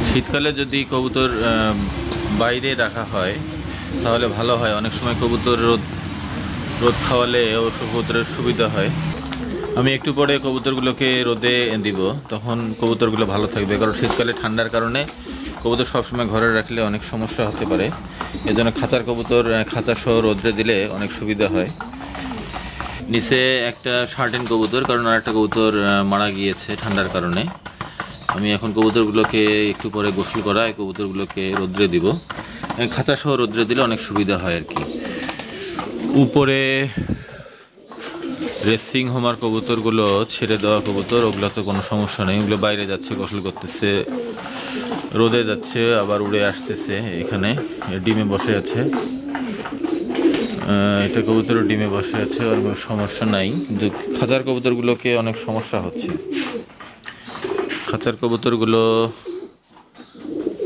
শীতকালে যদি কবুতর বাইরে রাখা হয় তাহলে ভালো হয়। অনেক সময় কবুতর রোদ খাওয়ালে কবুতরের সুবিধা হয়। আমি একটু পরে কবুতরগুলোকে রোদে দিব, তখন কবুতরগুলো ভালো থাকবে। কারণ শীতকালে ঠান্ডার কারণে কবুতর সবসময় ঘরে রাখলে অনেক সমস্যা হতে পারে। এজন্য খাঁচার কবুতর খাঁচা সহ রোদে দিলে অনেক সুবিধা হয়। নিচে একটা শার্টেন কবুতর, কারণ আর একটা কবুতর মারা গিয়েছে ঠান্ডার কারণে। আমি এখন কবুতরগুলোকে একটু পরে গোসল করায় কবুতরগুলোকে রোদ্রে দিব। খাঁচা সহ রোদ্রে দিলে অনেক সুবিধা হয় আর কি। উপরে রেসিং হোমার কবুতরগুলো ছেড়ে দেওয়া কবুতর, ওগুলো তো কোনো সমস্যা নেই। ওগুলো বাইরে যাচ্ছে, গোসল করতেছে, রোদে যাচ্ছে, আবার উড়ে আসতেছে। এখানে ডিমে বসে আছে, এটা কবুতর ডিমে বসে আছে, আর কোনো সমস্যা নাই। কিন্তু খাঁচার কবুতরগুলোকে অনেক সমস্যা হচ্ছে। খাঁচার কবুতরগুলো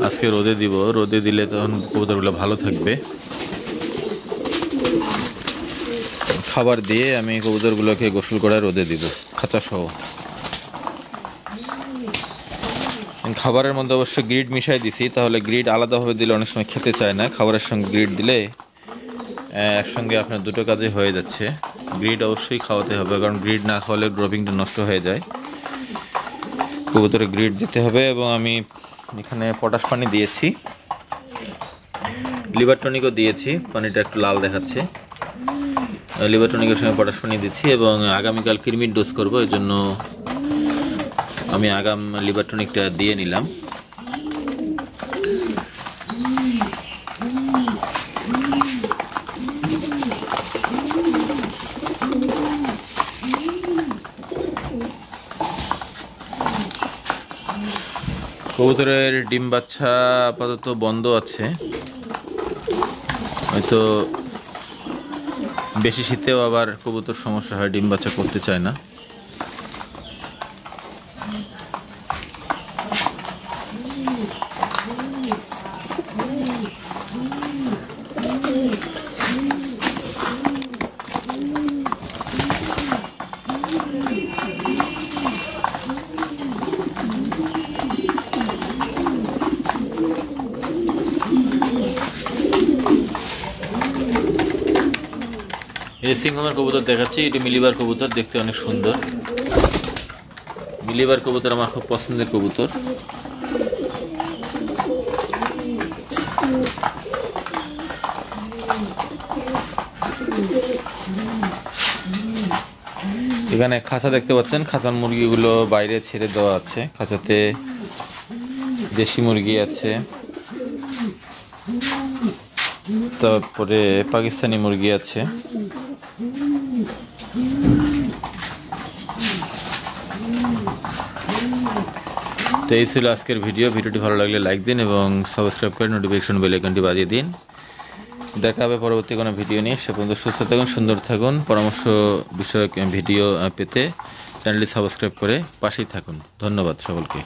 আজকে রোদে দিব, রোদে দিলে তখন কবুতরগুলো ভালো থাকবে। খাবার দিয়ে আমি কবুতরগুলোকে গোসল করে রোদে দিব খাঁচা সহ। খাবারের মধ্যে অবশ্য গ্রিড মিশাই দিছি, তাহলে গ্রিড আলাদাভাবে দিলে অনেক সময় খেতে চায় না। খাবারের সঙ্গে গ্রিড দিলে একসঙ্গে আপনার দুটো কাজে হয়ে যাচ্ছে। গ্রিড অবশ্যই খাওয়াতে হবে, কারণ গ্রিড না খাওয়ালে ড্রপিংটা নষ্ট হয়ে যায়। কবুতরে গ্রিড দিতে হবে। এবং আমি এখানে পটাশ পানি দিয়েছি, লিভার টনিকও দিয়েছি। পানিটা একটু লাল দেখাচ্ছে। লিভার টনিকের সঙ্গে পটাশ পানি দিচ্ছি। এবং আগামীকাল কৃমির ডোজ করবো, এই জন্য আমি আগাম লিভার টনিকটা দিয়ে নিলাম। কবুতরের ডিম বাচ্চা আপাতত বন্ধ আছে, হয়তো বেশি শীতেও আবার কবুতর সমস্যা হয়, ডিম বাচ্চা করতে চায় না। রেসিং হোমের কবুতর দেখাচ্ছি। এটি মিলিবার কবুতর, দেখতে অনেক সুন্দর। মিলিবার কবুতর আমার খুব পছন্দের কবুতর। এখানে খাঁচা দেখতে পাচ্ছেন, খাঁচার মুরগিগুলো বাইরে ছেড়ে দেওয়া আছে। খাঁচাতে দেশি মুরগি আছে, তারপরে পাকিস্তানি মুরগি আছে। তো এই ছিল আজকের ভিডিওটি ভালো লাগলে লাইক দিন এবং সাবস্ক্রাইব করে নোটিফিকেশন বেল আইকনটি বাজিয়ে দিন। দেখা হবে পরবর্তী কোনো ভিডিও নিয়ে। সে পর্যন্ত সুস্থ থাকুন, সুন্দর থাকুন। পরামর্শ বিষয়ক ভিডিও পেতে চ্যানেলটি সাবস্ক্রাইব করে পাশেই থাকুন। ধন্যবাদ সকলকে।